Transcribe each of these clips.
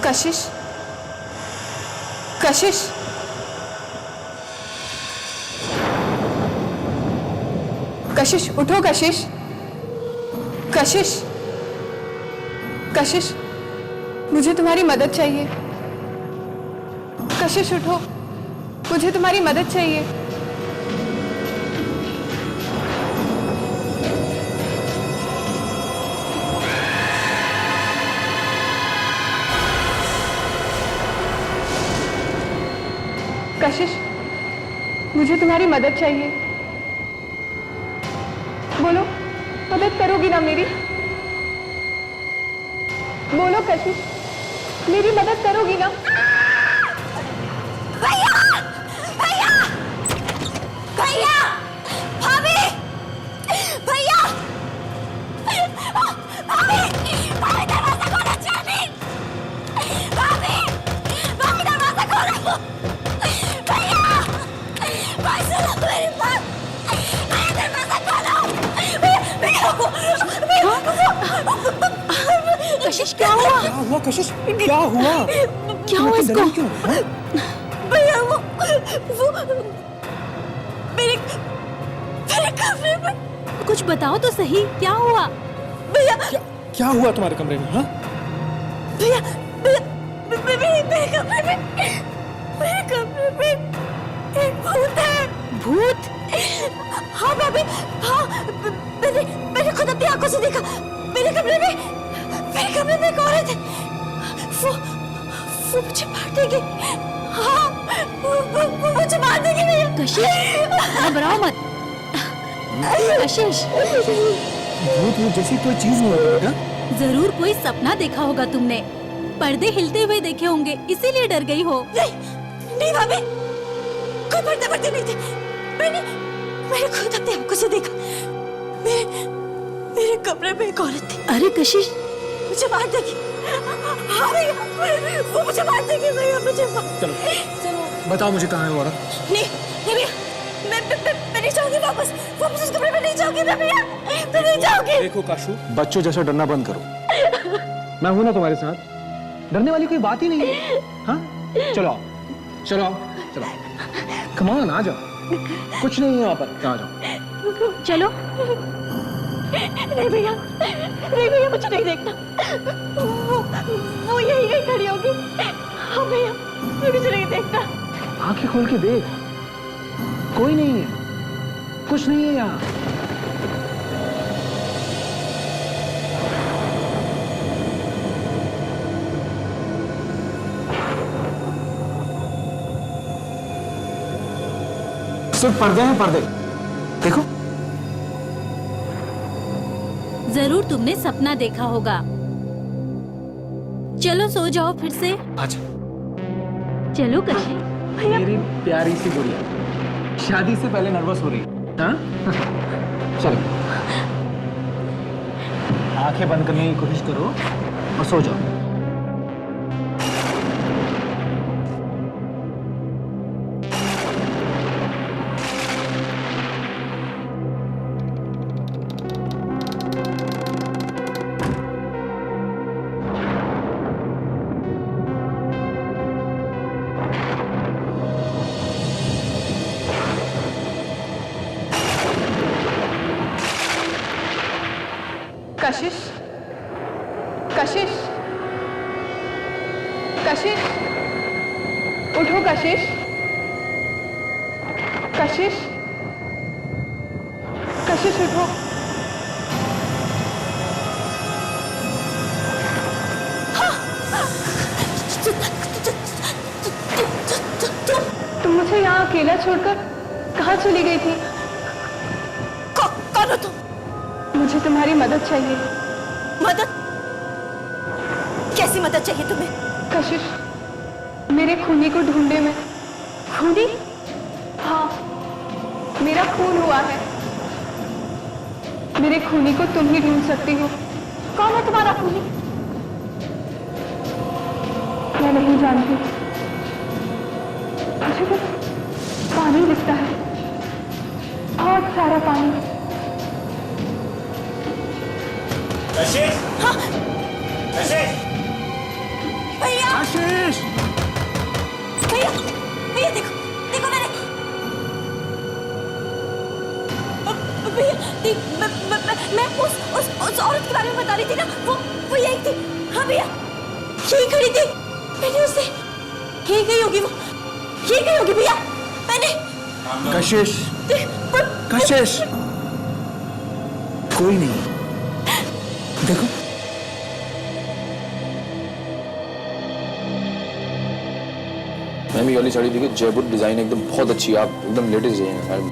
कशिश, कशिश, कशिश, उठो कशिश, कशिश, कशिश, मुझे तुम्हारी मदद चाहिए। कशिश उठो, मुझे तुम्हारी मदद चाहिए। कशिश, मुझे तुम्हारी मदद चाहिए। बोलो, मदद करोगी ना मेरी? बोलो कशिश, मेरी मदद करोगी ना? भैया, भैया, भैया, भाभी, भैया, भाभी, भाभी दरवाजा खोलो चाबी, भाभी, भाभी दरवाजा खोलो, भैया, भाई सुनो मेरी बात, भैया दरवाजा खोलो, कशिश क्या हुआ? क्या हुआ कशिश? क्या हुआ? क्या हुआ इसको? क्यों? भैया वो मेरे कमरे में कुछ बताओ तो सही, क्या हुआ? भैया क्या हुआ तुम्हारे कमरे में? हाँ? भैया मेरे कमरे में एक भूत है। भूत? हाँ भाभी, हाँ, मैंने खुद अपनी आंखों से देखा। मेरे कमरे में एक औरत है। वो मुझे मार देगी। हाँ, वो मुझे मार देगी भैया। कशिश, घबराओ मत। कशिश, भूत जैसी कोई चीज नहीं होगी ना? जरूर कोई सपना देखा होगा तुमने। पर्दे हिलते हुए देखे होंगे, इसीलिए डर गई हो। नहीं भाभी, कोई पर्दे नहीं थे। मैंने खुद अपनी आंखों से देखा। मेरे कमरे में एक औरत थी। अरे कशिश, मुझे मार देगी। हाँ भैया, वो मुझे मार देगी भैया, मुझे चलो बताओ मुझे कहाँ है वो औरत? नहीं भैया, मैं नहीं जाऊंगी वापस उस कमरे में नहीं जाऊंगी मैं भैया, मैं नहीं जाऊंगी। देखो काशू, बच्चों जैसा डरना बंद करो। मैं हूं ना तुम्हारे साथ, डरने वाली कोई बात ही नहीं है। हाँ, चलो आओ, चलो आओ, चलो कम ऑन, आ जाओ, कुछ नहीं है वहां पर, आ जाओ। चलो। नहीं भैया, मुझे नहीं देखना। वो यही खड़ी होगी। हाँ भैया, मुझे नहीं देखना। आंखें खोल के देख, कोई नहीं है, कुछ नहीं है यहाँ। सिर्फ पर्दे हैं, पर्दे देखो। जरूर तुमने सपना देखा होगा। चलो सो जाओ फिर से। अच्छा चलो कशिश। मेरी प्यारी सी गुड़िया, शादी से पहले नर्वस हो रही है? हाँ? चलो आंखें बंद करने की कोशिश करो और सो जाओ। कशिश, कशिश, कशिश, उठो कशिश, कशिश, कशिश उठो। तुम मुझे यहाँ अकेला छोड़कर कहाँ चली गई थी? कौन हो तुम? मुझे तुम्हारी मदद चाहिए। मदद? कैसी मदद चाहिए तुम्हें? कशिश, मेरे खूनी को ढूंढने में। खूनी? हाँ, मेरा खून हुआ है। मेरे खूनी को तुम ही ढूंढ सकती हो। कौन है तुम्हारा खूनी? मैं नहीं जानती, मुझे बस पानी दिखता है, बहुत सारा पानी। कशिश, हाँ, कशिश, भैया, भैया मैं उस औरत के बारे में बता रही थी ना, वो यही थी। हाँ भैया, यही खड़ी थी। मैंने उससे यही गई होगी, वो यही गई होगी भैया। मैंने कशिश, कशिश, कोई नहीं। देखो मैम, ये वाली साड़ी देखिए, जयपुर डिजाइन एकदम बहुत अच्छी है। आप एकदम लेटेस्ट डिजाइन है मैम।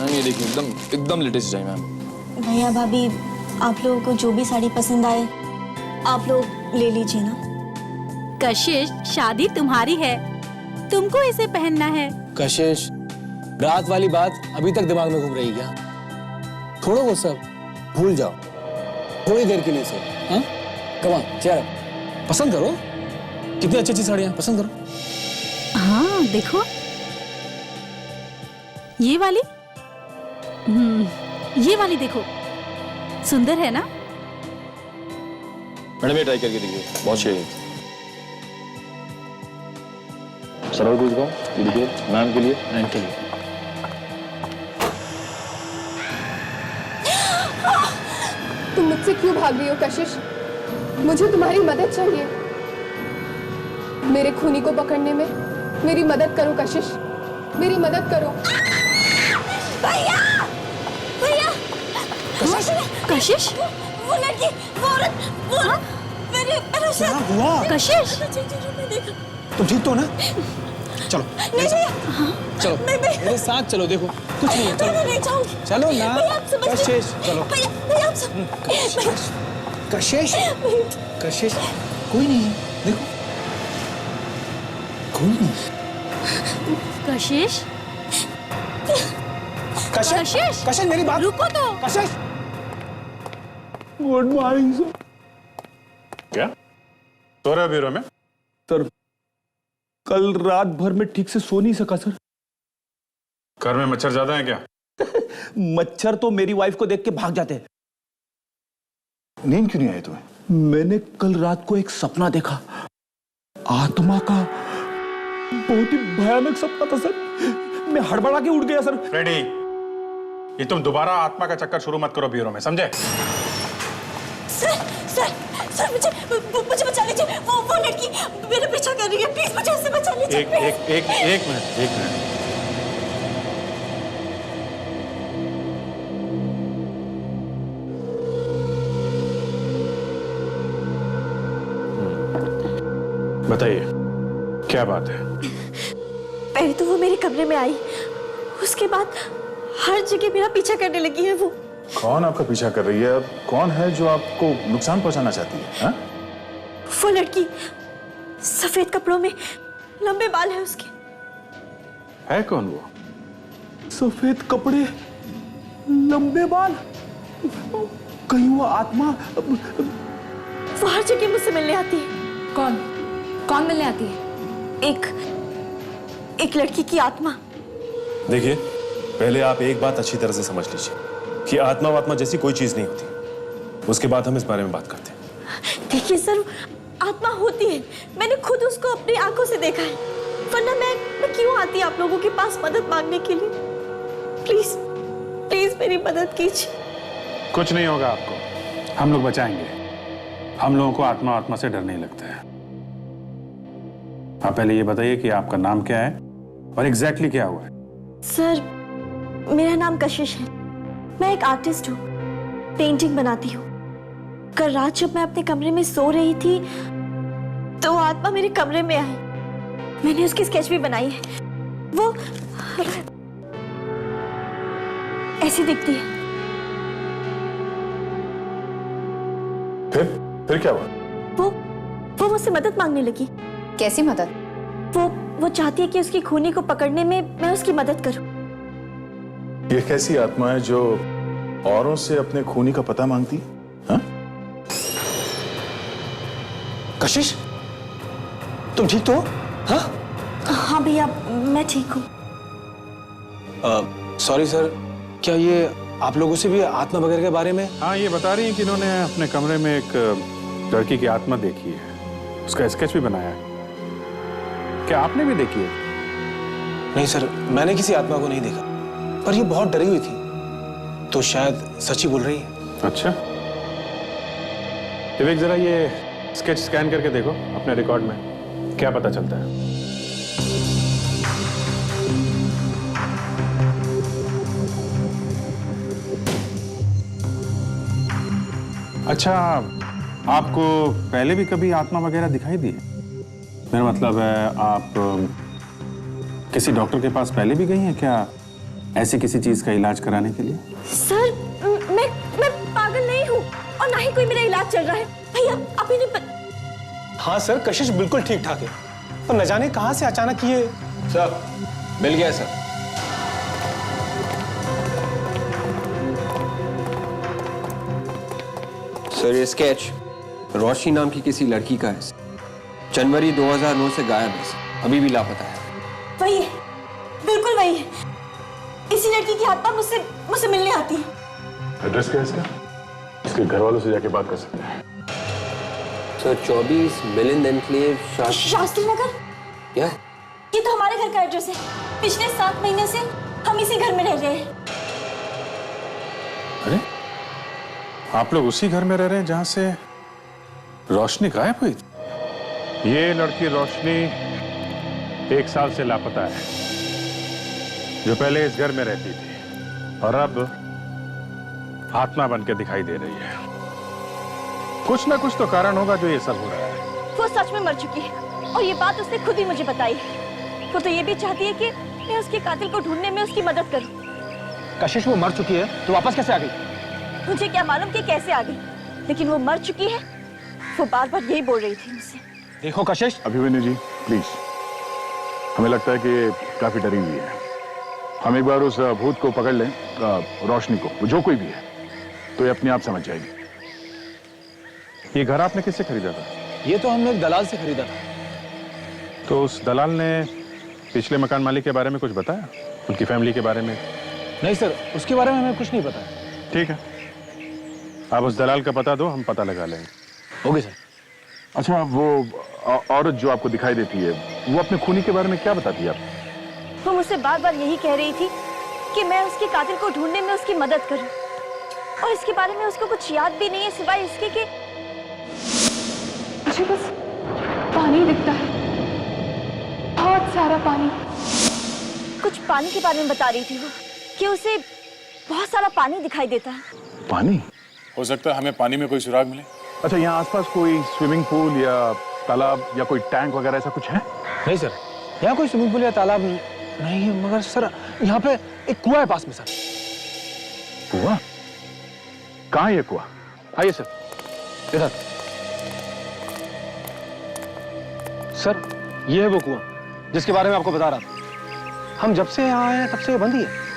ये देखिए एकदम लेटेस्ट डिजाइन है मैम। भैया भाभी, आप लोगों को जो भी साड़ी पसंद आए आप लोग ले लीजिए ना। कशिश, शादी तुम्हारी है, तुमको इसे पहनना है। कशिश, रात वाली बात अभी तक दिमाग में घूम रही क्या? छोड़ो वो सब, भूल जाओ थोड़ी देर के लिए से। हाँ, कम ऑन, चेयर अप। पसंद करो, कितनी अच्छी अच्छी साड़ियां, पसंद करो। हाँ देखो, ये वाली, ये वाली देखो, सुंदर है ना? मैडम ये ट्राई करके देखिए, बहुत सही है। सरल कुछ गाओ, ये देखिए मैम के लिए, मैम के लिए। तुम मुझसे क्यों भाग रही हो कशिश? मुझे तुम्हारी मदद चाहिए। मेरे खूनी को पकड़ने में मेरी मदद करो कशिश, मेरी मदद करो। भैया, भैया, कशिश, वो लड़की, वो औरत, वो मेरे साथ। क्या हुआ? कशिश, तुम ठीक तो ना? चलो नहीं भैया, चलो मेरे साथ चलो, देखो कुछ नहीं है, चलो मैं नहीं जाऊंगी। चलो ना। भैया, आप समझ कशिश, चलो। भैया आप सब कशिश, कशिश, कोई नहीं है, देखो कोई नहीं। कशिश, कशिश, कशिश, मेरी बात रुको तो। कशिश, गुड मॉर्निंग सर। क्या सो रहे हो ब्यूरो में? सर, कल रात भर में ठीक से सो नहीं सका सर। घर में मच्छर ज्यादा है क्या? मच्छर तो मेरी वाइफ को देख के भाग जाते हैं। नींद क्यों नहीं आई तुम्हें? मैंने कल रात को एक सपना देखा, आत्मा का, बहुत ही भयानक सपना था सर। मैं हड़बड़ा के उठ गया सर। फ्रेडी, ये तुम दोबारा आत्मा का चक्कर शुरू मत करो ब्यूरो में, समझे? सर मुझे बचा लीजिए। वो लड़की मेरा पीछा कर रही है, प्लीज मुझे उससे बचा लीजिए। एक मिनट। बताइए क्या बात है? पहले तो वो मेरे कमरे में आई, उसके बाद हर जगह मेरा पीछा करने लगी है। वो कौन आपका पीछा कर रही है? कौन है जो आपको नुकसान पहुंचाना चाहती है? हा? वो लड़की, सफेद कपड़ों में, लंबे बाल है उसके। है कौन वो? सफेद कपड़े, लंबे बाल, कहीं वो आत्मा? वो हर जगह मुझसे मिलने आती है। कौन मिलने आती है? एक लड़की की आत्मा। देखिए, पहले आप एक बात अच्छी तरह से समझ लीजिए कि आत्मा वात्मा जैसी कोई चीज नहीं होती। उसके बाद हम इस बारे में बात करते हैं। देखिए सर, आत्मा होती है, मैंने खुद उसको अपनी आंखों से देखा है, वरना मैं क्यों आती आप लोगों के पास मदद मांगने के लिए? प्लीज मेरी मदद कीजिए। कुछ नहीं होगा आपको, हम लोग बचाएंगे। हम लोगों को आत्मा से डर नहीं लगता है। आप पहले ये बताइए कि आपका नाम क्या है और एग्जैक्टली क्या हुआ है? सर, मेरा नाम कशिश है, मैं एक आर्टिस्ट हूँ, पेंटिंग बनाती हूँ। कल रात जब मैं अपने कमरे में सो रही थी तो वो आत्मा मेरे कमरे में आई। मैंने उसकी स्केच भी बनाई है। वो ऐसी दिखती है। फिर क्या हुआ? वो मुझसे मदद मांगने लगी। कैसी मदद? वो चाहती है कि उसकी खूनी को पकड़ने में मैं उसकी मदद करूं। ये कैसी आत्मा है जो औरों से अपने खूनी का पता मांगती? हाँ? कशिश, तुम ठीक तो हो? हाँ? हाँ भैया, मैं ठीक हूँ। सॉरी सर, क्या ये आप लोगों से भी आत्मा वगैरह के बारे में? हाँ, ये बता रही है कि इन्होंने अपने कमरे में एक लड़की की आत्मा देखी है, उसका स्केच भी बनाया है। क्या आपने भी देखी है? नहीं सर, मैंने किसी आत्मा को नहीं देखा, पर ये बहुत डरी हुई थी। तो शायद सच ही बोल रही है। अच्छा, विवेक जरा ये स्केच स्कैन करके देखो अपने रिकॉर्ड में, क्या पता चलता है। अच्छा, आपको पहले भी कभी आत्मा वगैरह दिखाई दी? मेरा मतलब है आप किसी डॉक्टर के पास पहले भी गई हैं क्या ऐसी किसी चीज का इलाज कराने के लिए? सर मैं पागल नहीं हूँ और ना ही कोई मेरा इलाज चल रहा है। भैया आप इन्हें हाँ सर, कशिश बिल्कुल ठीक ठाक है, पर न जाने कहां से अचानक ये। सर मिल गया सर। सर ये स्केच रोशनी नाम की किसी लड़की का है। जनवरी 2009 से गायब है, अभी भी लापता है। वही है, बिल्कुल वही है। इसी लड़की की आत्मा मुझसे मिलने आती है। एड्रेस क्या है इसका? इसके घर वालों से जाके बात कर सकते हैं। Sir 24 Milind enclave Shastri Nagar. क्या? ये तो हमारे घर का एड्रेस है। पिछले 7 महीने से हम इसी घर में रह रहे हैं। अरे, आप लोग उसी घर में रह रहे हैं जहां से रोशनी गायब हुई? ये लड़की रोशनी 1 साल से लापता है, जो पहले इस घर में रहती थी और अब आत्मा बन के दिखाई दे रही है। कुछ ना कुछ तो कारण होगा जो ये सब हो रहा है। वो सच में मर चुकी है और ये बात उसने खुद ही मुझे बताई है। वो तो ये भी चाहती है कि मैं उसके कातिल को ढूंढने में उसकी मदद करूं। कशिश वो मर चुकी है तो वापस कैसे आ गई? मुझे क्या मालूम कि कैसे आ गई, लेकिन वो मर चुकी है। वो बार बार यही बोल रही थी मुझसे। देखो कशिश, अभिमन्यु जी प्लीज, हमें लगता है कि ये काफी डरी हुई है। हम एक बार उस भूत को पकड़ लें, रोशनी को, जो कोई भी है, तो ये अपने आप समझ जाएगी। ये घर आपने किससे खरीदा था? ये तो हमने एक दलाल से खरीदा था। तो उस दलाल ने पिछले मकान मालिक के बारे में कुछ बताया, उनकी फैमिली के बारे में? नहीं सर, उसके बारे में हमें कुछ नहीं पता। ठीक है, आप उस दलाल का पता दो, हम पता लगा लेंगे। Okay sir. अच्छा, वो औरत जो आपको दिखाई देती है, वो अपने खूनी के बारे में क्या बताती है आपको? वो मुझसे बार बार यही कह रही थी कि मैं उसके कातिल को ढूंढने में उसकी मदद करूं, और इसके बारे में उसको कुछ याद भी नहीं है सिवाय इसके कि मुझे बस पानी दिखता है, बहुत सारा पानी। कुछ पानी के बारे में बता रही थी वो, कि उसे बहुत सारा पानी दिखाई देता है। पानी? हो सकता है हमें पानी में कोई सुराग मिले। अच्छा, यहाँ आसपास कोई स्विमिंग पूल या तालाब या कोई टैंक वगैरह ऐसा कुछ है? नहीं सर, यहाँ कोई स्विमिंग पूल या तालाब नहीं है, मगर सर यहाँ पे एक कुआं है पास में। सर कुआं? कहाँ है ये कुआं? आइए सर, इधर। सर ये है वो कुआं जिसके बारे में आपको बता रहा था। हम जब से यहाँ आए हैं तब से ये बंद ही है।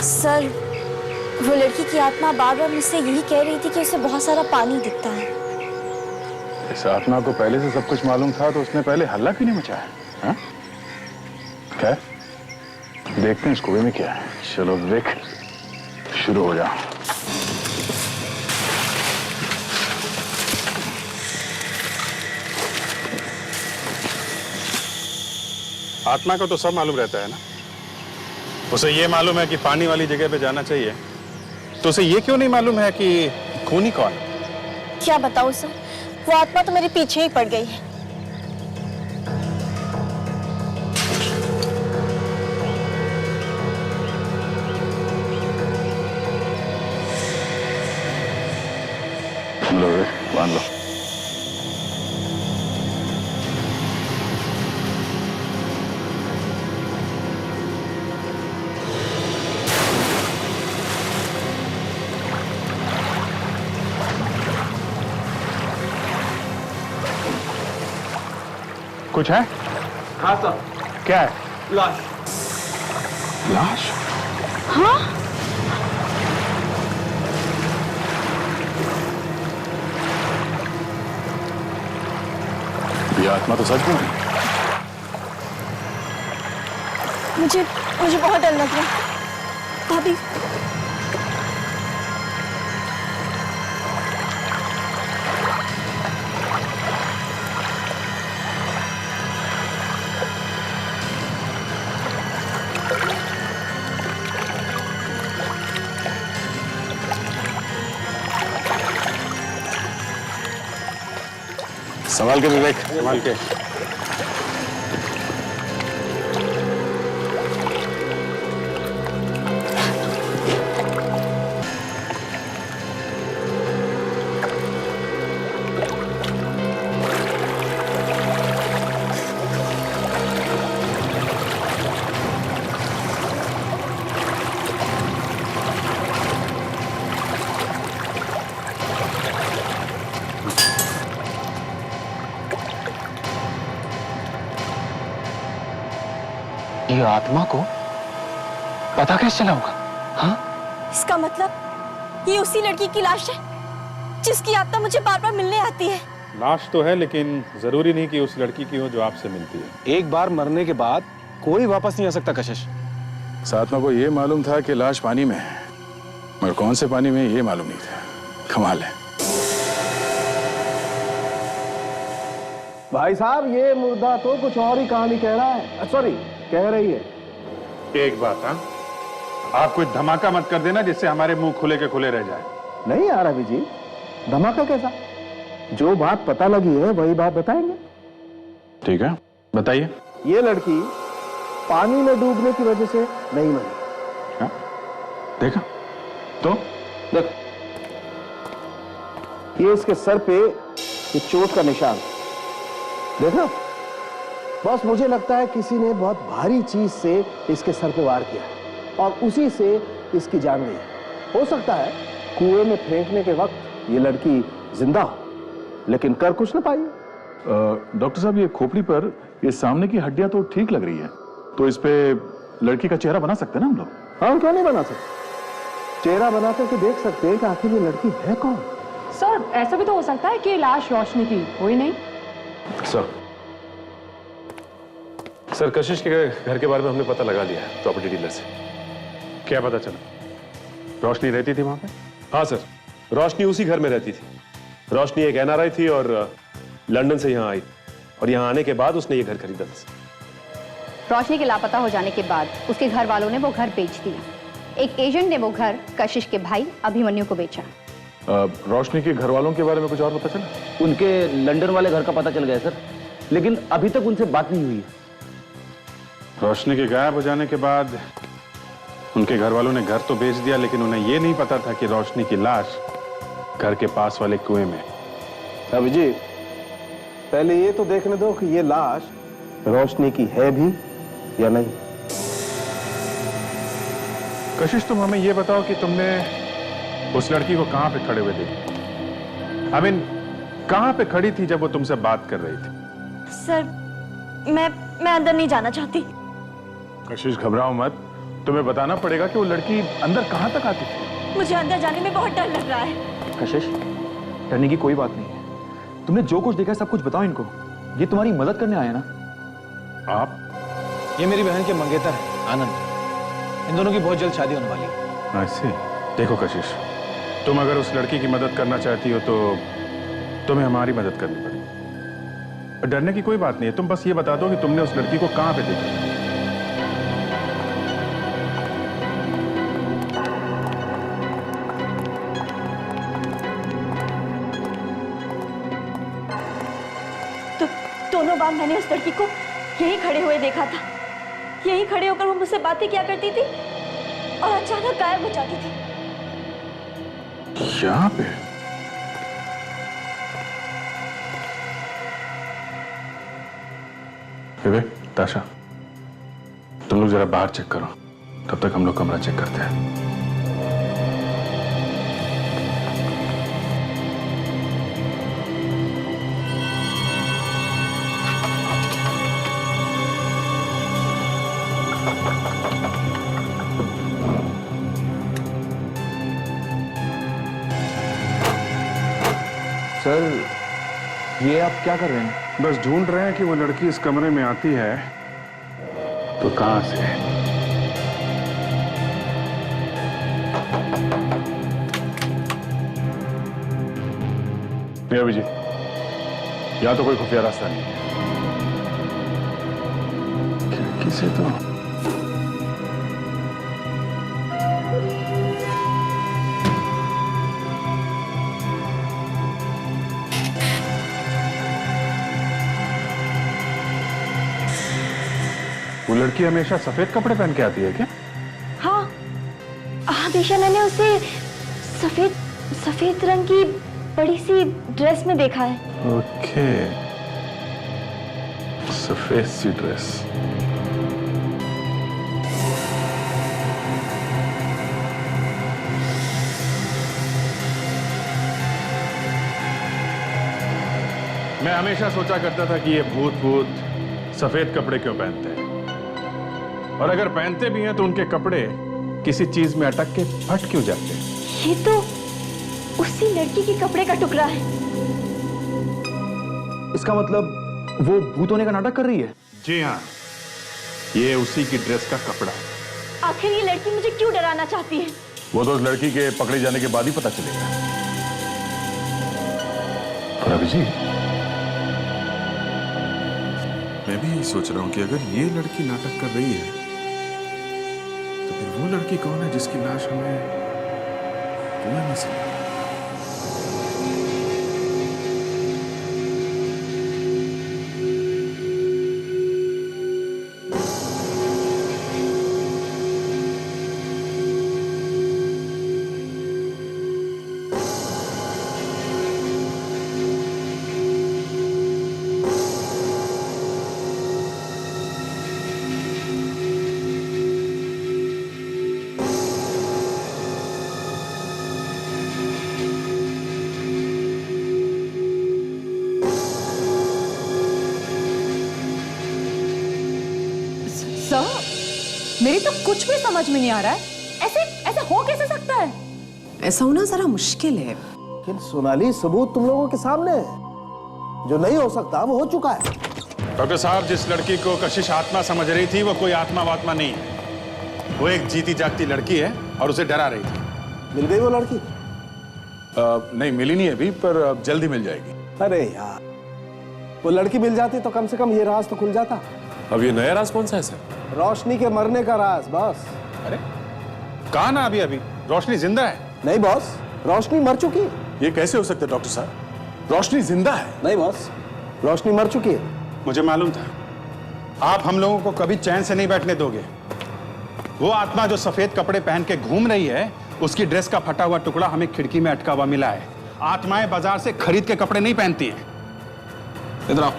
सर वो लड़की की आत्मा बार बार मुझसे यही कह रही थी कि उसे बहुत सारा पानी दिखता है। इस आत्मा को पहले से सब कुछ मालूम था तो उसने पहले हल्ला क्यों नहीं मचाया? हाँ? क्या? देखते हैं इस कुएं में क्या है। चलो विवेक, शुरू हो जा। आत्मा को तो सब मालूम रहता है ना। उसे ये मालूम है कि पानी वाली जगह पे जाना चाहिए, तो उसे ये क्यों नहीं मालूम है कि खूनी कौन है? क्या बताऊं सर, वो आत्मा तो मेरे पीछे ही पड़ गई है। लो बांध लो। कुछ है? हाँ सर। क्या है? लाश। लाश? हाँ? ये आत्मा तो सच में है। मुझे बहुत डर लग रहा है। भाभी संभाल के विवेक, संभाल के। ये आत्मा को पता कैसे चला होगा? हाँ, इसका मतलब ये उसी लड़की की लाश है जिसकी आत्मा मुझे बार बार मिलने आती है। लाश तो है, लेकिन जरूरी नहीं कि उस लड़की की हो जो आपसे मिलती है। एक बार मरने के बाद कोई वापस नहीं आ सकता कशिश। सातमा को ये मालूम था कि लाश पानी में है, मगर कौन से पानी में ये मालूम नहीं था। कमाल है। भाई साहब, ये मुर्दा तो कुछ और ही कहानी कह रहा है, सॉरी कह रही है। एक बात, हाँ, आप कोई धमाका मत कर देना जिससे हमारे मुंह खुले के खुले रह जाए। नहीं यार अभी जी, धमाका कैसा? जो बात पता लगी है वही बात बताएंगे। ठीक है, बताइए। ये लड़की पानी में डूबने की वजह से नहीं मरी। हाँ? देखा तो देख, ये इसके सर पे ये चोट का निशान देखना। बस मुझे लगता है किसी ने बहुत भारी चीज से इसके सर पे वार किया और उसी से इसकी जान गई। हो सकता है कुएं में फेंकने के वक्त ये लड़की जिंदा हो, लेकिन कर कुछ ना पाई। डॉक्टर साहब, ये खोपड़ी पर ये सामने की हड्डियां तो ठीक लग रही है, तो इस पे लड़की का चेहरा बना सकते हैं ना हम लोग? हाँ, क्यों नहीं बना सकते? चेहरा बना करके देख सकते हैं कि आखिर ये लड़की है कौन। सर, ऐसा भी तो हो सकता है कि लाश रोशनी की हो ही नहीं। सर, कशिश के घर के बारे में हमने पता लगा लिया है प्रॉपर्टी डीलर से। क्या पता चला? रोशनी रहती थी वहां पे? हाँ सर, रोशनी उसी घर में रहती थी। रोशनी एक एनआरआई थी और लंदन से यहाँ आई, और यहाँ आने के बाद उसने ये घर खरीदा था। रोशनी के लापता हो जाने के बाद उसके घर वालों ने वो घर बेच दिया। एक एजेंट ने वो घर कशिश के भाई अभिमन्यु को बेचा। रोशनी के घर वालों के बारे में कुछ और पता चला? उनके लंदन वाले घर का पता चल गया सर, लेकिन अभी तक उनसे बात नहीं हुई। रोशनी के गायब हो जाने के बाद उनके घर वालों ने घर तो बेच दिया, लेकिन उन्हें यह नहीं पता था कि रोशनी की लाश घर के पास वाले कुएं में। अभी जी, पहले ये तो देखने दो कि ये लाश रोशनी की है भी या नहीं। कशिश, तुम हमें यह बताओ कि तुमने उस लड़की को कहां पे खड़े हुए देखा? आई मीन, कहां पे खड़ी थी जब वो तुमसे बात कर रही थी? सर, मैं अंदर नहीं जाना चाहती। कशिश, घबराओ मत, तुम्हें बताना पड़ेगा कि वो लड़की अंदर कहां तक आती थी। मुझे अंदर जाने में बहुत डर लग रहा है। कशिश, डरने की कोई बात नहीं है। तुमने जो कुछ देखा सब कुछ बताओ इनको। ये तुम्हारी मदद करने आया ना। आप? ये मेरी बहन के मंगेतर है आनंद। इन दोनों की बहुत जल्द शादी होने वाली है। ऐसे देखो कशिश, तुम अगर उस लड़की की मदद करना चाहती हो तो तुम्हें हमारी मदद करनी पड़ेगी। डरने की कोई बात नहीं है, तुम बस ये बता दो कि तुमने उस लड़की को कहां पे देखा। तो दोनों बार मैंने उस लड़की को यहीं खड़े हुए देखा था। यहीं खड़े होकर वो मुझसे बातें किया करती थी और अचानक गायब हो जाती थी। यहाँ पे? विवेक, ताशा, तुम लोग जरा बाहर चेक करो, तब तक हम लोग कमरा चेक करते हैं। सर, ये आप क्या कर रहे हैं? बस ढूंढ रहे हैं कि वो लड़की इस कमरे में आती है तो कहां से। नहीं अभिजीत, या तो कोई खुफिया रास्ता नहीं है। खिड़की से तो लड़की हमेशा सफेद कपड़े पहन के आती है क्या? हाँ, हमेशा मैंने उसे सफेद सफेद रंग की बड़ी सी ड्रेस में देखा है। ओके, सफेद सी ड्रेस। मैं हमेशा सोचा करता था कि ये भूत सफेद कपड़े क्यों पहनते हैं, और अगर पहनते भी हैं तो उनके कपड़े किसी चीज में अटक के फट क्यों जाते हैं। ये तो उसी लड़की के कपड़े का टुकड़ा है। इसका मतलब वो भूत होने का नाटक कर रही है? जी हाँ, ये उसी की ड्रेस का कपड़ा है। आखिर ये लड़की मुझे क्यों डराना चाहती है? वो तो उस लड़की के पकड़े जाने के बाद ही पता चलेगा। और अभिजीत, मैं भी यही सोच रहा हूं कि अगर ये लड़की नाटक कर रही है तो फिर वो लड़की कौन है जिसकी लाश हमें कुएं में से मिली? सर, मेरी तो कुछ भी समझ में नहीं आ रहा है। ऐसे ऐसे हो कैसे सकता है? ऐसा होना जरा मुश्किल है। लेकिन सोनाली, सबूत तुम लोगों के सामने है। जो नहीं हो सकता वो हो चुका है। डॉक्टर साहब, जिस लड़की को कशिश आत्मा समझ रही थी वो कोई आत्मा वात्मा नहीं है। वो एक जीती जागती लड़की है और उसे डरा रही थी। मिल गई वो लड़की? नहीं, मिली नहीं अभी, पर जल्दी मिल जाएगी। अरे यार, वो लड़की मिल जाती तो कम से कम ये राज तो खुल जाता। अब ये नया राज कौन सा है सर? रोशनी के मरने का राज, बस। अरे कहा ना अभी रोशनी जिंदा है। नहीं बॉस, रोशनी मर चुकी है। ये कैसे हो सकता है डॉक्टर साहब? रोशनी जिंदा है? नहीं बॉस, रोशनी मर चुकी है। मुझे मालूम था आप हम लोगों को कभी चैन से नहीं बैठने दोगे। वो आत्मा जो सफेद कपड़े पहन के घूम रही है, उसकी ड्रेस का फटा हुआ टुकड़ा हमें खिड़की में अटका हुआ मिला है। आत्माएं बाजार से खरीद के कपड़े नहीं पहनती हैं। इधर आओ।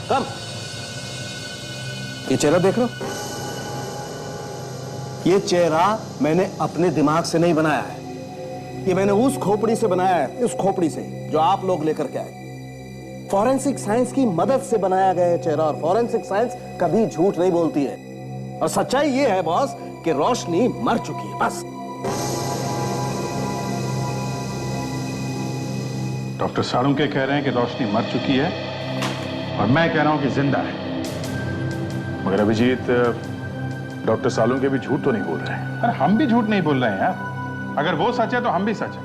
कम, ये चेहरा देख रहे हो? ये चेहरा मैंने अपने दिमाग से नहीं बनाया है। ये मैंने उस खोपड़ी से बनाया है, उस खोपड़ी से जो आप लोग लेकर के आए। फॉरेंसिक साइंस की मदद से बनाया गया है चेहरा, और फॉरेंसिक साइंस कभी झूठ नहीं बोलती है। और सच्चाई ये है बॉस कि रोशनी मर चुकी है, बस। डॉक्टर साळुंके कह रहे हैं कि रोशनी मर चुकी है, और मैं कह रहा हूं कि जिंदा है। मगर अभिजीत, डॉक्टर साळुंके भी झूठ तो नहीं बोल रहे हैं। अरे हम भी झूठ नहीं बोल रहे हैं यार। अगर वो सच है तो हम भी सच है।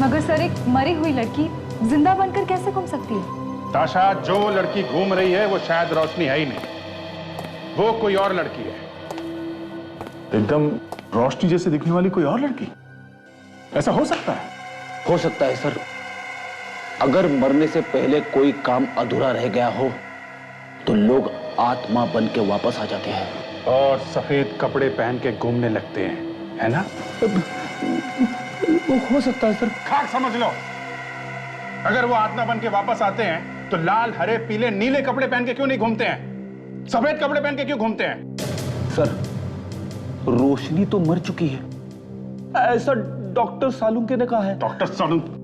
मगर सर, एक मरी हुई लड़की जिंदा बनकर कैसे घूम सकती है? ताशा, जो लड़की घूम रही है वो शायद रोशनी है ही नहीं, वो कोई और लड़की है। एकदम रोशनी जैसे दिखने वाली कोई और लड़की? ऐसा हो सकता है? हो सकता है सर। अगर मरने से पहले कोई काम अधूरा रह गया हो तो लोग आत्मा बन के वापस आ जाते हैं और सफेद कपड़े पहन के घूमने लगते हैं, है ना? वो हो सकता है सर। खाक समझ लो। अगर वो आत्मा बन के वापस आते हैं तो लाल, हरे, पीले, नीले कपड़े पहन के क्यों नहीं घूमते हैं? सफेद कपड़े पहन के क्यों घूमते हैं? सर, रोशनी तो मर चुकी है, ऐसा डॉक्टर साळुंके ने कहा है। डॉक्टर साळुंके?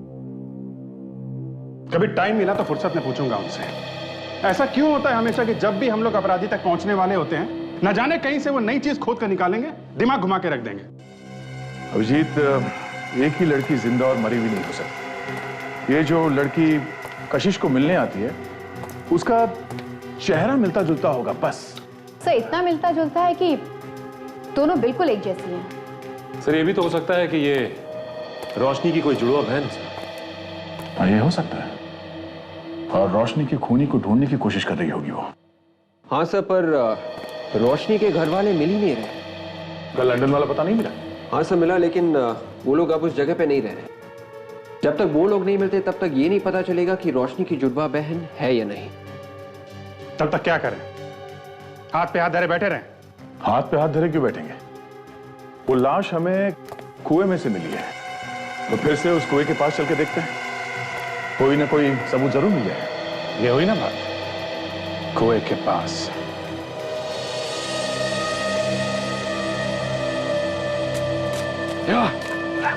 कभी टाइम मिला तो फुर्सत में पूछूंगा उनसे। ऐसा क्यों होता है हमेशा कि जब भी हम लोग अपराधी तक पहुंचने वाले होते हैं, न जाने कहीं से वो नई चीज खोद कर निकालेंगे, दिमाग घुमा के रख देंगे। अभिजीत, एक ही लड़की जिंदा और मरी हुई नहीं हो सकती। ये जो लड़की कशिश को मिलने आती है, उसका चेहरा मिलता जुलता होगा, बस। सर, इतना मिलता जुलता है कि दोनों बिल्कुल एक जैसी हैं। सर, ये भी तो हो सकता है कि ये रोशनी की कोई जुड़वा बहन है। हाँ, ये हो सकता है। और रोशनी की खूनी को ढूंढने की कोशिश कर रही होगी वो। हाँ सर, पर रोशनी के घर वाले मिल ही नहीं रहे। कल लंदन वाला पता नहीं मिला? हाँ सर, मिला, लेकिन वो लोग अब उस जगह पे नहीं रह रहे। जब तक वो लोग नहीं मिलते तब तक ये नहीं पता चलेगा कि रोशनी की जुड़वा बहन है या नहीं। तब तक क्या करें? हाथ पे हाथ धरे बैठे रहे। हाथ पे हाथ धरे क्यों बैठेंगे? वो लाश हमें कुएं में से मिली है, तो फिर से उस कुएं के पास चल के देखते हैं, कोई ना कोई सबूत जरूर मिल जाएगा। ये हुई ना बात, कुएं के पास।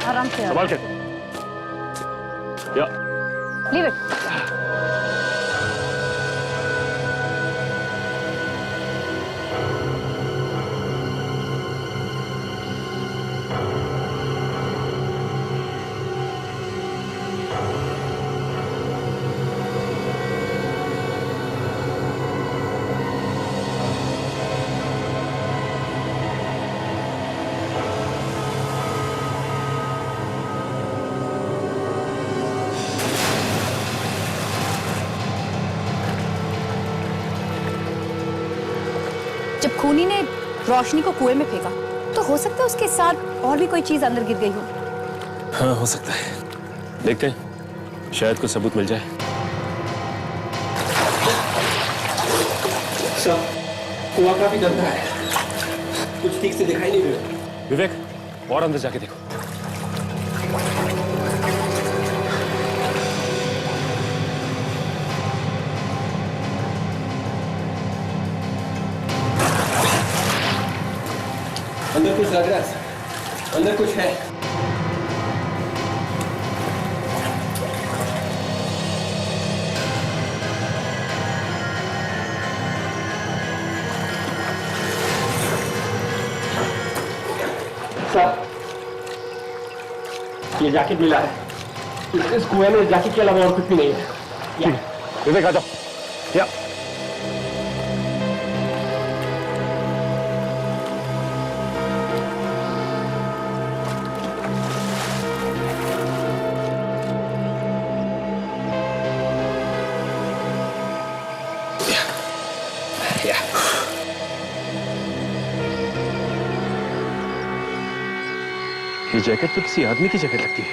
आराम से संभाल के। या लीव इट। जब खूनी ने रोशनी को कुएं में फेंका तो हो सकता है उसके साथ और भी कोई चीज अंदर गिर गई हो। हाँ, हो सकता है। देखते हैं, शायद कुछ सबूत मिल जाए। सर, कुआं काफी गंदा है, कुछ ठीक से दिखाई नहीं दे रहा। विवेक, और अंदर जाके देखो। अंदर कुछ लग रहा है, अंदर कुछ है। सर, ये जैकेट मिला है। इस कुएं में जैकेट के अलावा और कुछ भी नहीं है। विवेक आ जाओ। या ये जैकेट तो किसी आदमी की जैकेट लगती है।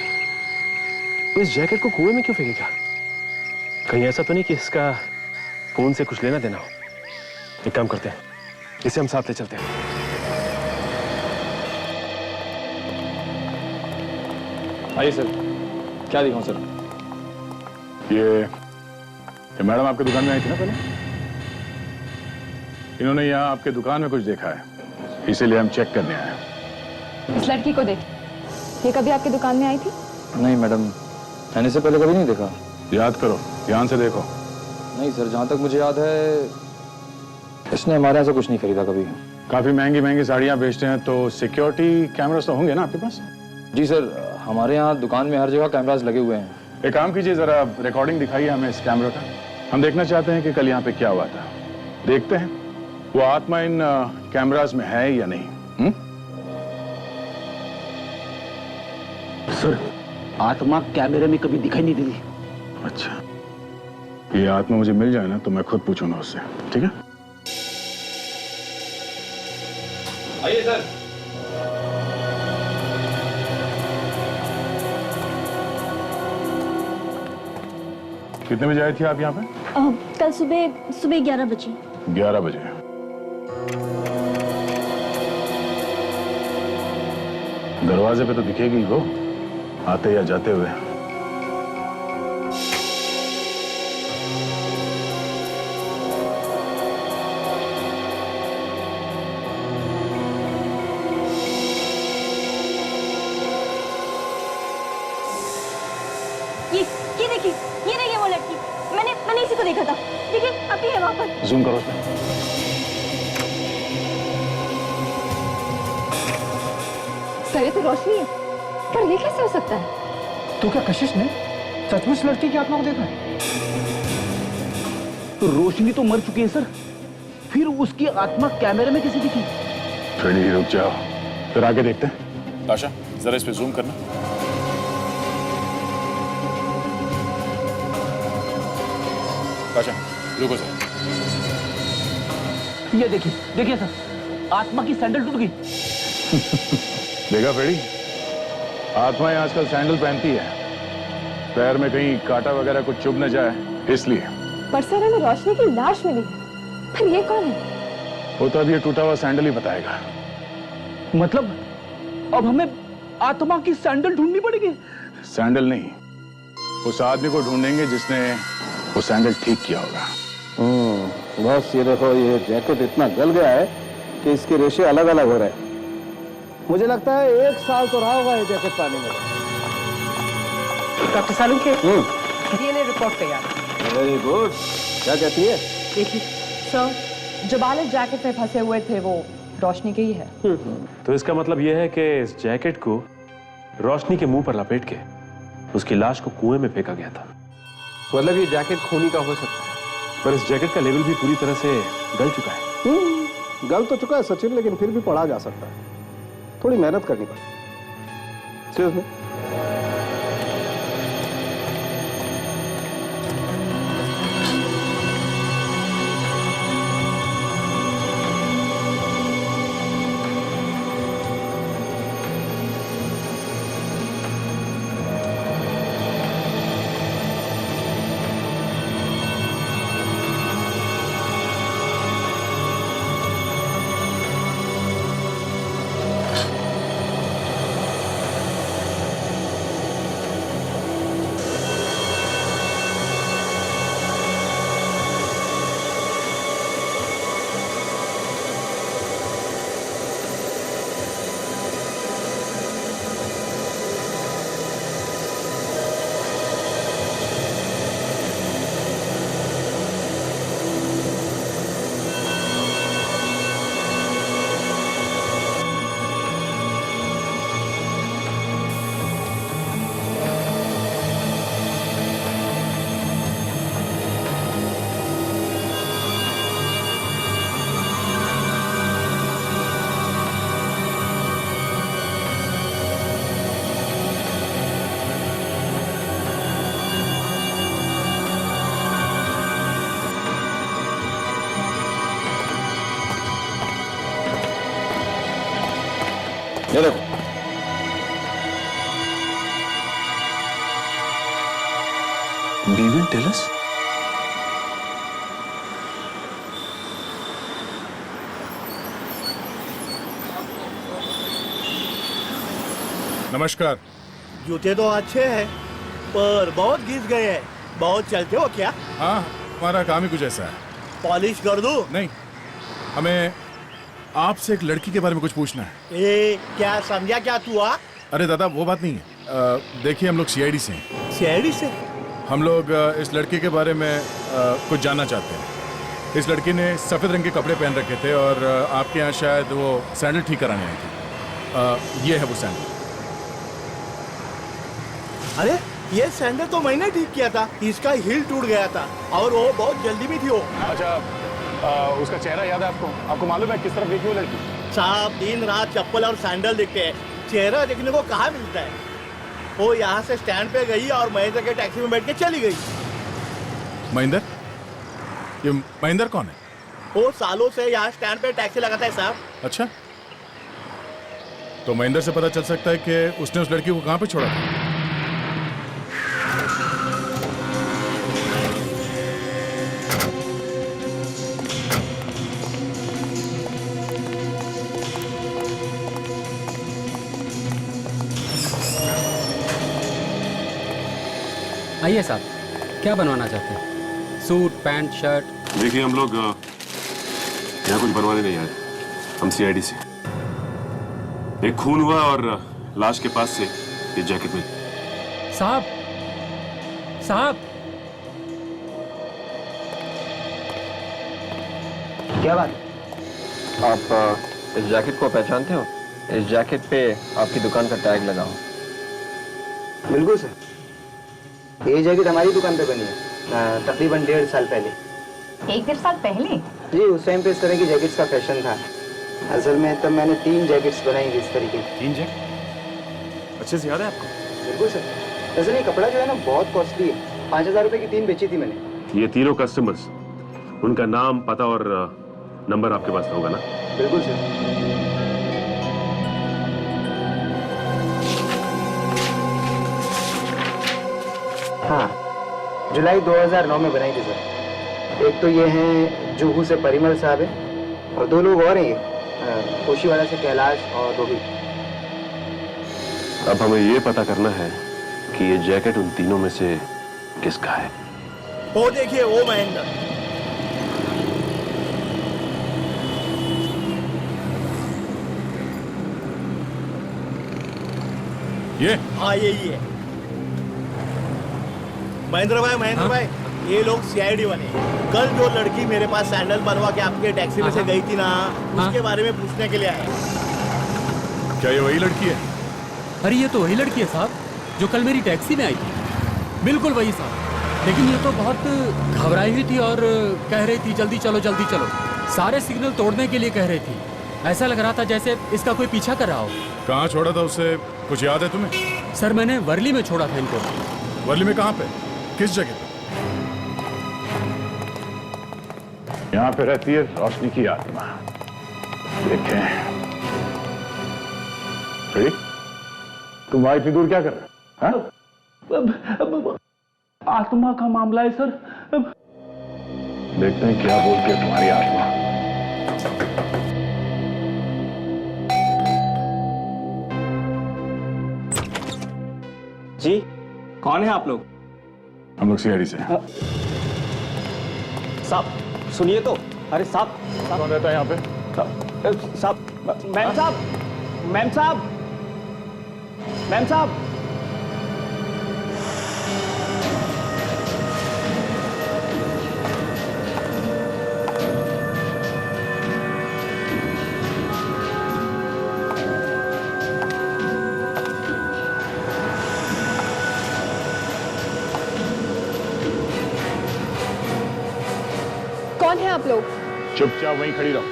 तो इस जैकेट को कुएं में क्यों फेंकेगा? कहीं ऐसा तो नहीं कि इसका खून से कुछ लेना देना हो? एक काम करते हैं, इसे हम साथ ले चलते हैं। आइए सर, क्या दिखाऊं सर? ये मैडम आपके दुकान में आई थी ना पहले? इन्होंने यहाँ आपके दुकान में कुछ देखा है, इसीलिए हम चेक करने आए हैं। इस लड़की को देख, ये कभी आपकी दुकान में आई थी? नहीं मैडम, मैंने इसे पहले कभी नहीं देखा। याद करो, ध्यान से देखो। नहीं सर, जहाँ तक मुझे याद है इसने हमारे यहाँ से कुछ नहीं खरीदा कभी। काफी महंगी महंगी साड़ियाँ बेचते हैं, तो सिक्योरिटी कैमरास तो होंगे ना आपके पास? जी सर, हमारे यहाँ दुकान में हर जगह कैमरास लगे हुए हैं। एक काम कीजिए, जरा रिकॉर्डिंग दिखाइए हमें इस कैमरा का। हम देखना चाहते हैं कि कल यहाँ पे क्या हुआ था। देखते हैं वो आत्मा इन कैमरास में है या नहीं। सर, आत्मा कैमरे में कभी दिखाई नहीं देती। अच्छा, ये आत्मा मुझे मिल जाए ना तो मैं खुद पूछूंगा उससे, ठीक है? आइए सर। कितने बजे आई थी आप यहाँ पे? कल सुबह 11 बजे। 11 बजे। दरवाजे पे तो दिखेगी वो, आते या जाते हुए। ये देखिए वो लड़की, मैंने इसी को देखा था। देखिए अभी है वहां पर। जूम करो उसमें। सर, ये तो रोशनी है, पर ये कैसे हो सकता है? तो क्या कशिश ने सचमुच लड़की की आत्मा को देखा है? तो रोशनी तो मर चुकी है सर, फिर उसकी आत्मा कैमरे में कैसे दिखी? फ्रेडी, रुक जाओ, फिर आगे देखते हैं। आशा, जरा इस पे जूम करना। आशा, रुको सर। ये देखिए सर, आत्मा की सैंडल टूट गई। देखा फ्रेडी, आत्माएं आजकल सैंडल पहनती है, पैर में कहीं कांटा वगैरह कुछ चुभ न जाए इसलिए। पर सर, हमें रोशनी की लाश मिली, पर ये कौन है? वो तो अब ये टूटा हुआ सैंडल ही बताएगा। मतलब अब हमें आत्मा की सैंडल ढूंढनी पड़ेगी? सैंडल नहीं, उस आदमी को ढूंढेंगे जिसने वो सैंडल ठीक किया होगा। बस ये देखो, ये जैकेट इतना गल गया है कि इसके रेशे अलग अलग हो रहे हैं। मुझे लगता है 1 साल तो रहा होगा ये जैकेट पानी में। डॉक्टर सालुंखे, डीएनए रिपोर्ट तैयार। Very good. क्या कहती है? देखिए सर, जो बालक जैकेट में फंसे हुए थे वो रोशनी के ही है। तो इसका मतलब यह है कि इस जैकेट को रोशनी के मुंह पर लपेट के उसकी लाश को कुएं में फेंका गया था। मतलब ये जैकेट खूनी का हो सकता है। पर इस जैकेट का लेवल भी पूरी तरह से गल चुका है। गल तो चुका है सचिन, लेकिन फिर भी पढ़ा जा सकता है। थोड़ी मेहनत करनी पड़ेगी। Excuse me. ये देखो, Devin tell us? नमस्कार। जूते तो अच्छे हैं पर बहुत घिस गए हैं। बहुत चलते हो क्या? हाँ, हमारा काम ही कुछ ऐसा है। पॉलिश कर दूं? नहीं, हमें आपसे एक लड़की के बारे में कुछ पूछना है। क्या समझा क्या तू? अरे दादा, वो बात नहीं है। देखिए, हम लोग सीआईडी से हैं। सीआईडी से? हम लोग इस लड़की के बारे में कुछ जानना चाहते हैं। इस लड़की ने सफ़ेद रंग के कपड़े पहन रखे थे और आपके यहाँ शायद वो सैंडल ठीक कराने आई थी। ये है वो सैंडल। अरे ये सैंडल तो मैंने ठीक किया था। इसका हील टूट गया था और वो बहुत जल्दी भी थी वो। अच्छा, उसका चेहरा याद है आपको? आपको मालूम है किस तरफ देखी वो लड़की? साहब, दिन रात चप्पल और सैंडल दिखते हैं, चेहरा देखने को कहाँ मिलता है। वो यहाँ से स्टैंड पे गई और महेंद्र के टैक्सी में बैठ के चली गई। महेंद्र? ये महेंद्र कौन है? वो सालों से यहाँ स्टैंड पे टैक्सी लगाता है साहब। अच्छा, तो महेंद्र से पता चल सकता है कि उसने उस लड़की को कहाँ पे छोड़ा था। आइए साहब, क्या बनवाना चाहते हैं? Suit, pant, shirt? देखिए, हम लोग यहाँ कुछ बनवाने नहीं आए। हम सीआईडी से। एक खून हुआ और लाश के पास से ये जैकेट मिली। साहब, साहब, क्या बात? आप इस जैकेट को पहचानते हो? इस जैकेट पे आपकी दुकान का टैग लगा हो। बिल्कुल सर, ये जैकेट हमारी दुकान पे बनी है तकरीबन 1.5 साल पहले। 1-1.5 साल पहले? जी, उस टाइम पे इस तरह की जैकेट्स का फैशन था। असल में तब मैंने 3 जैकेट्स बनाई थी इस तरीके की। 3 जैकेट? अच्छे से याद है आपको? बिल्कुल सर। असल ये कपड़ा जो है ना बहुत कॉस्टली है। 5,000 रुपए की 3 बेची थी मैंने। ये तीनों कस्टमर्स, उनका नाम, पता और नंबर आपके पास होगा ना? बिल्कुल सर। हाँ, जुलाई 2009 में बनाई थी सर। एक तो ये हैं जुहू से परिमल साहब है, और 2 लोग और हैं, कोशीवाड़ा से कैलाश और रोहित। अब हमें ये पता करना है कि ये जैकेट उन तीनों में से किसका है। वो देखिए, वो महेंद्र। ये? हाँ, यही है। महेंद्र भाई, ये लोग सीआईडी वाले हैं। कल जो लड़की मेरे पास सैंडल बनवा के आपके टैक्सी में से गई थी ना, उसके बारे में पूछने के लिए आए। क्या ये वही लड़की है? अरे ये तो वही लड़की है साहब जो कल मेरी टैक्सी में आई थी। बिल्कुल वही साहब, लेकिन ये तो बहुत घबराई हुई थी और कह रही थी जल्दी चलो जल्दी चलो। सारे सिग्नल तोड़ने के लिए कह रही थी। ऐसा लग रहा था जैसे इसका कोई पीछा कर रहा हो। कहाँ छोड़ा था उसे, कुछ याद है तुम्हें? सर मैंने वर्ली में छोड़ा था इनको। वर्ली में कहाँ पे, किस जगह पे? यहाँ पे रहती है रोशनी की आत्मा। देखें तुम वहां इतनी दूर क्या कर रहे हो? आत्मा का मामला है सर। देखते हैं क्या बोलती है तुम्हारी आत्मा। जी, कौन है आप लोग? हम लोग सीआईडी से। साहब सुनिए तो। अरे साहब, कौन रहता है यहाँ पे? साहब, मैम साहब, मैम साहब, मैम साहब। कौन है आप लोग? चुपचाप वहीं खड़ी रहो,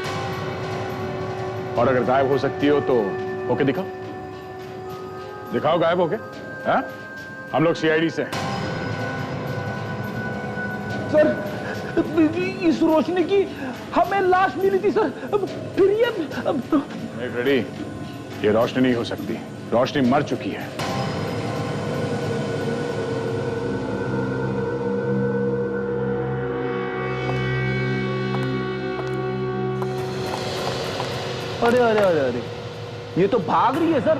और अगर गायब हो सकती हो तो होके दिखाओ। दिखाओ गायब होके। हाँ? हम लोग सीआईडी से हैं। सर इस रोशनी की हमें लाश मिली थी सर। फिर ये रेडी, ये रोशनी नहीं हो सकती। रोशनी मर चुकी है। अरे अरे अरे अरे, ये तो भाग रही है सर।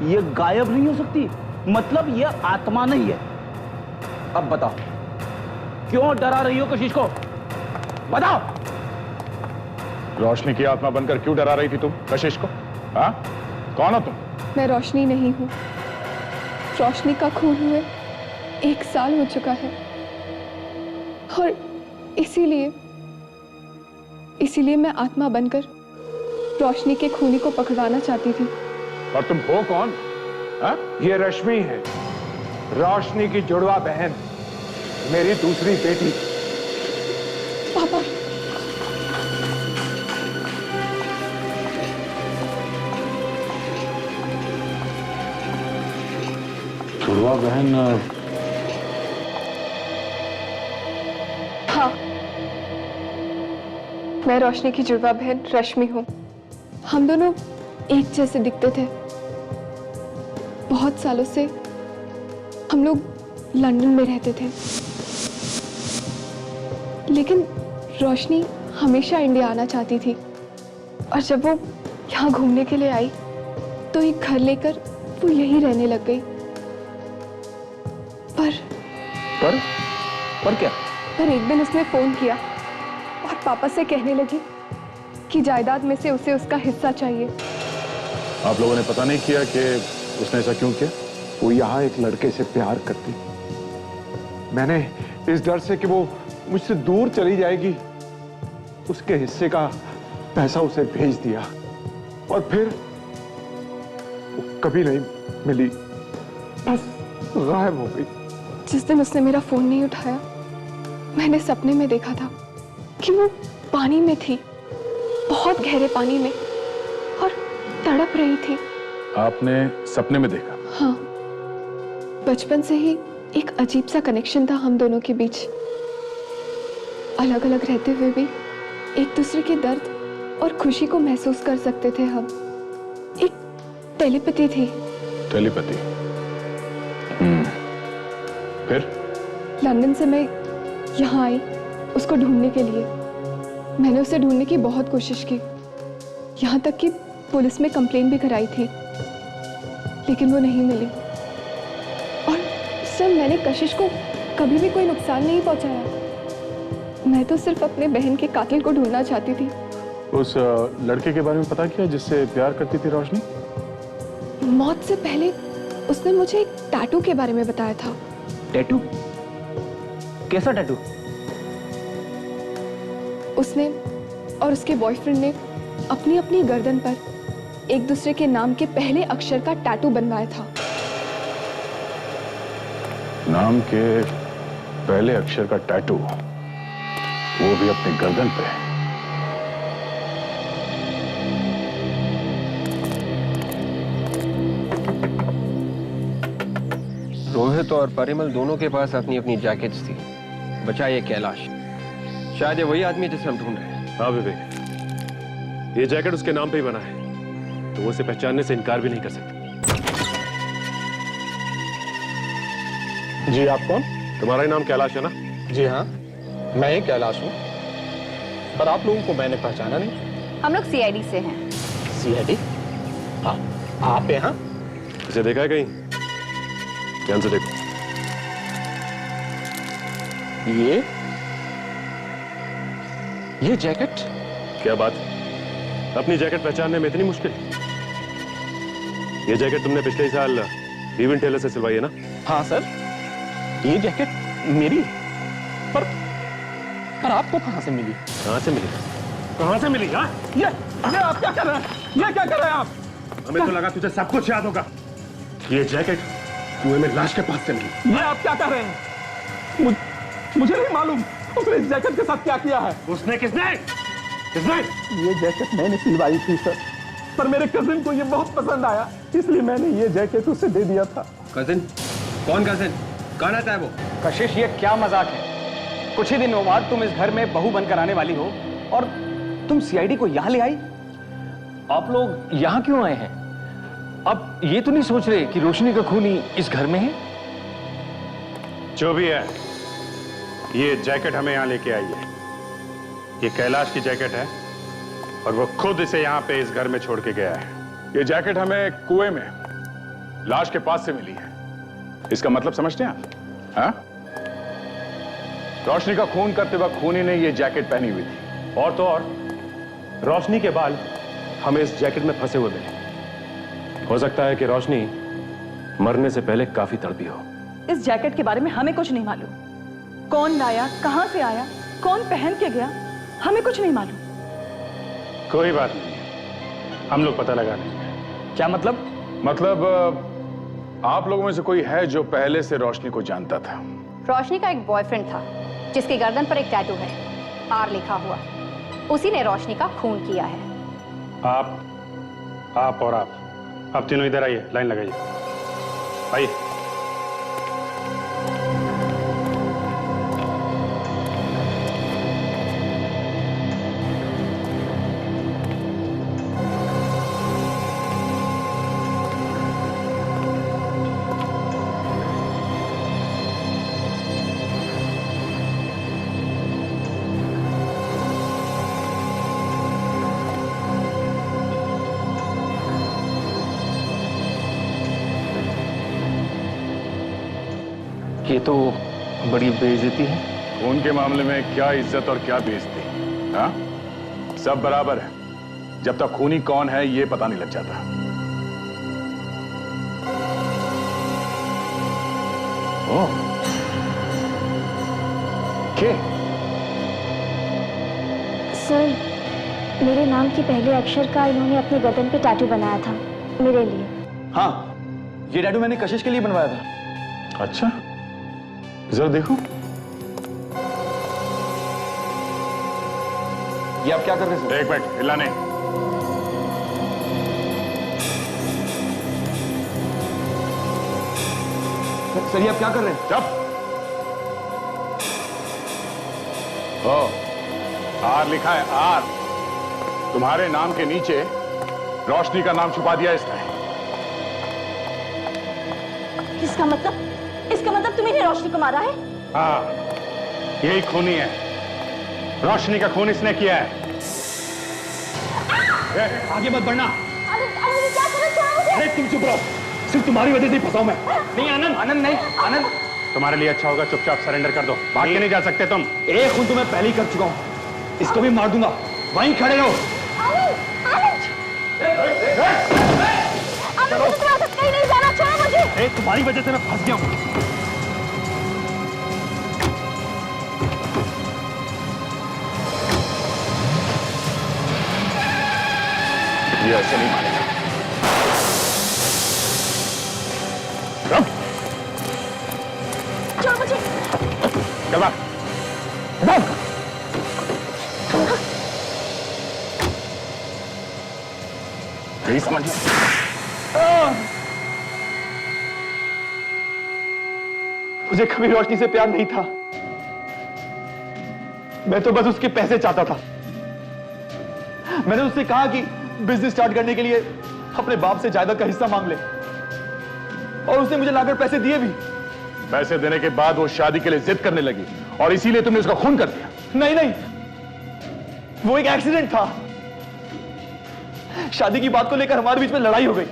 ये गायब नहीं हो सकती, मतलब ये आत्मा नहीं है। अब बताओ क्यों डरा रही हो कशिश को? बताओ। रोशनी की आत्मा बनकर क्यों डरा रही थी तुम कशिश को? हाँ? कौन हो तुम? मैं रोशनी नहीं हूँ। रोशनी का खून हुए 1 साल हो चुका है, और इसीलिए मैं आत्मा बनकर रोशनी के खूनी को पकड़वाना चाहती थी। और तुम हो कौन? हा? ये रश्मि है, रोशनी की जुड़वा बहन, मेरी दूसरी बेटी। पापा, जुड़वा बहन? हाँ, मैं रोशनी की जुड़वा बहन रश्मि हूँ। हम दोनों एक जैसे दिखते थे। बहुत सालों से हम लोग लंदन में रहते थे, लेकिन रोशनी हमेशा इंडिया आना चाहती थी, और जब वो यहाँ घूमने के लिए आई तो एक घर लेकर वो यहीं रहने लग गई। पर क्या? पर एक दिन उसने फोन किया और पापा से कहने लगी कि जायदाद में से उसे उसका हिस्सा चाहिए। आप लोगों ने पता नहीं किया कि उसने ऐसा क्यों किया? वो यहाँ एक लड़के से प्यार करती। मैंने इस डर से कि वो मुझसे दूर चली जाएगी, उसके हिस्से का पैसा उसे भेज दिया, और फिर वो कभी नहीं मिली, बस गायब हो गई। जिस दिन उसने मेरा फोन नहीं उठाया, मैंने सपने में देखा था कि वो पानी में थी, बहुत गहरे पानी में, और तड़प रही थी। आपने सपने में देखा? हाँ, बचपन से ही एक अजीब सा कनेक्शन था हम दोनों के बीच। अलग अलग रहते हुए भी एक दूसरे के दर्द और खुशी को महसूस कर सकते थे हम। एक टेलीपैथी थी। टेलीपैथी? फिर? लंदन से मैं यहाँ आई उसको ढूंढने के लिए, मैंने उसे ढूंढने की बहुत कोशिश की, यहाँ तक कि पुलिस में कंप्लेन भी कराई थी, लेकिन वो नहीं मिली। और सर, मैंने कशिश को कभी भी कोई नुकसान नहीं पहुंचाया। मैं तो सिर्फ अपने बहन के कातिल को ढूंढना चाहती थी। उस लड़के के बारे में पता किया जिससे प्यार करती थी रोशनी? मौत से पहले उसने मुझे एक टैटू के बारे में बताया था। टैटू? कैसा टैटू? उसने और उसके बॉयफ्रेंड ने अपनी अपनी गर्दन पर एक दूसरे के नाम के पहले अक्षर का टैटू बनवाया था। नाम के पहले अक्षर का टैटू, वो भी अपनी गर्दन पे। रोहित और परिमल दोनों के पास अपनी अपनी जैकेट्स थी, बचा ये कैलाश। शायद ये वही आदमी जिसे हम ढूंढ रहे हैं। हाँ विवेक, ये जैकेट उसके नाम पे ही बना है, तो वो उसे पहचानने से इनकार भी नहीं कर सकता। जी, आप कौन? तुम्हारा ही नाम कैलाश है ना? जी हाँ, मैं ही कैलाश हूँ, पर आप लोगों को मैंने पहचाना नहीं। हम लोग सीआईडी से हैं। सीआईडी? हाँ, आप यहाँ? इसे देखा है कहीं? ध्यान से देखो। ये जैकेट? क्या बात, अपनी जैकेट पहचानने में इतनी मुश्किल? ये जैकेट तुमने पिछले साल इवेंट टेलर से सिलवाई है ना? हाँ सर, ये जैकेट मेरी। पर आपको कहाँ से मिली? कहाँ से मिली? कहाँ से मिली? हाँ? ये आप क्या कर रहे हैं? ये क्या कर रहे हैं आप? हमें तो लगा तुझे सब कुछ याद होगा। ये जैकेट कुएं में लाश के पास से मिली। ये आप क्या कर रहे हैं? मुझे नहीं मालूम उसने इस जैकेट के साथ क्या किया है। उसने? किसने? ये जैकेट मैंने सिलवाई थी सर, पर मेरे कजिन को ये बहुत पसंद आया, इसलिए मैंने ये जैकेट उसे दे दिया था। कजिन? कौन कजिन? कौन आता है वो? कशिश, ये क्या मजाक है? कुछ ही दिनों बाद तुम इस घर में बहू बनकर आने वाली हो और तुम सीआईडी को यहां ले आई। आप लोग यहां क्यों आए हैं? अब ये तो नहीं सोच रहे कि रोशनी का खूनी इस घर में है? जो भी है, ये जैकेट हमें यहाँ लेके आई है। ये कैलाश की जैकेट है और वो खुद इसे यहाँ पे इस घर में छोड़ के गया है। ये जैकेट हमें कुएं में लाश के पास से मिली है। इसका मतलब समझते हैं आप? हाँ? रोशनी का खून करते वक्त खूनी ने ये जैकेट पहनी हुई थी। और तो और रोशनी के बाल हमें इस जैकेट में फंसे हुए मिले। हो सकता है कि रोशनी मरने से पहले काफी तड़पी हो। इस जैकेट के बारे में हमें कुछ नहीं मालूम। कौन लाया, कहां से आया, कौन पहन के गया, हमें कुछ नहीं मालूम। कोई बात नहीं, हम लोग पता लगा लेंगे। क्या मतलब? मतलब आप लोगों में से कोई है जो पहले से रोशनी को जानता था? रोशनी का एक बॉयफ्रेंड था जिसकी गर्दन पर एक टैटू है, आर लिखा हुआ। उसी ने रोशनी का खून किया है। आप और आप तीनों इधर आइए, लाइन लगाइए। आइए। ये तो बड़ी बेइज्जती है। खून के मामले में क्या इज्जत और क्या बेइज्जती? हाँ, सब बराबर है जब तक खूनी कौन है ये पता नहीं लग जाता। ओह, के? सर, मेरे नाम के पहले अक्षर का इन्होंने अपने गर्दन पे टैटू बनाया था मेरे लिए। हाँ, ये टैटू मैंने कशिश के लिए बनवाया था। अच्छा, जरा देखो। ये आप क्या कर रहे हैं सर? एक मिनट, हिला नहीं। सर, ये आप क्या कर रहे हैं? चुप। आर लिखा है, आर। तुम्हारे नाम के नीचे रोशनी का नाम छुपा दिया इसने। इसका मतलब तुम्हें रोशनी को मारा है? हाँ, यही खूनी है। रोशनी का खून इसने किया है। आगे मत बढ़ना। अरे तुम चुप रहो, सिर्फ तुम्हारी वजह से फंसा हूं मैं। नहीं आनंद, आनंद नहीं, आनंद। तुम्हारे लिए अच्छा होगा चुपचाप सरेंडर कर दो, भाग के नहीं जा सकते तुम। एक खून तो मैं पहले ही कर चुका हूं, इसको भी मार दूंगा। वहीं खड़े रहो। कहीं नहीं जाना, छोड़ो मुझे। तुम्हारी वजह से मैं फंस गया हूं। ये ऐसे नहीं मानेगा। छोड़ो मुझे। चल भाग। यही समझ लो। मुझे कभी रोशनी से प्यार नहीं था, मैं तो बस उसके पैसे चाहता था। मैंने उससे कहा कि बिजनेस स्टार्ट करने के लिए अपने बाप से जायदाद का हिस्सा मांग ले, और उसने मुझे लाकर पैसे दिए भी। पैसे देने के बाद वो शादी के लिए जिद करने लगी और इसीलिए तुमने उसका खून कर दिया। नहीं नहीं, वो एक एक्सीडेंट था। शादी की बात को लेकर हमारे बीच में लड़ाई हो गई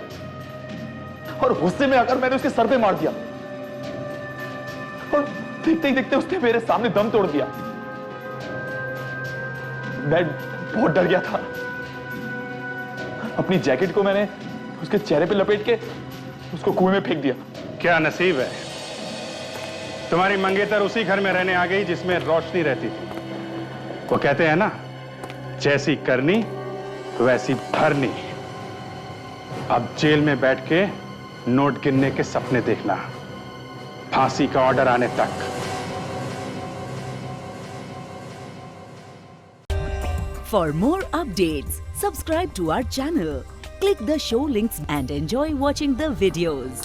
और गुस्से में आकर मैंने उसके सर पे मार दिया, और देखते ही देखते उसने मेरे सामने दम तोड़ दिया। मैं बहुत डर गया था। अपनी जैकेट को मैंने उसके चेहरे पे लपेट के उसको कुएं में फेंक दिया। क्या नसीब है, तुम्हारी मंगेतर उसी घर में रहने आ गई जिसमें रोशनी रहती थी। वो कहते हैं ना, जैसी करनी वैसी भरनी। अब जेल में बैठ के नोट गिनने के सपने देखना, फांसी का ऑर्डर आने तक। For more updates, subscribe to our channel, click the show links and enjoy watching the videos.